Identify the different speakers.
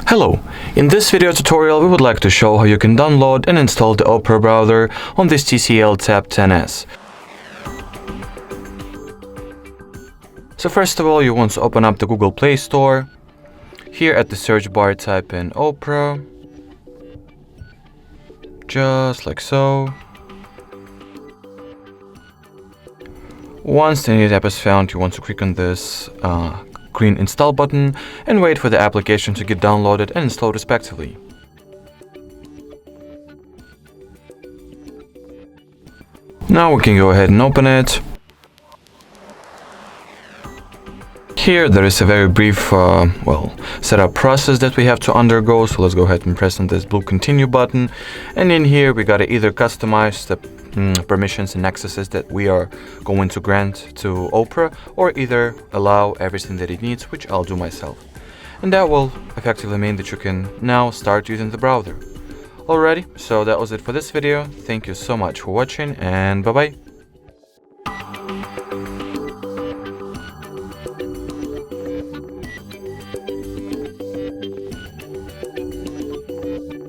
Speaker 1: Hello, in this video tutorial we would like to show how you can download and install the Opera browser on this TCL Tab 10s. So first of all, you want to open up the Google Play Store. Here at the search bar type in Opera, just like so. Once the new app is found, you want to click on this green install button and wait for the application to get downloaded and installed respectively. Now we can go ahead and open it. Here there is a very brief setup process that we have to undergo, so let's go ahead and press on this blue continue button, and in here we gotta either customize the permissions and accesses that we are going to grant to Opera, or either allow everything that it needs, which I'll do myself. And that will effectively mean that you can now start using the browser. Alrighty, so that was it for this video. Thank you so much for watching, and bye bye.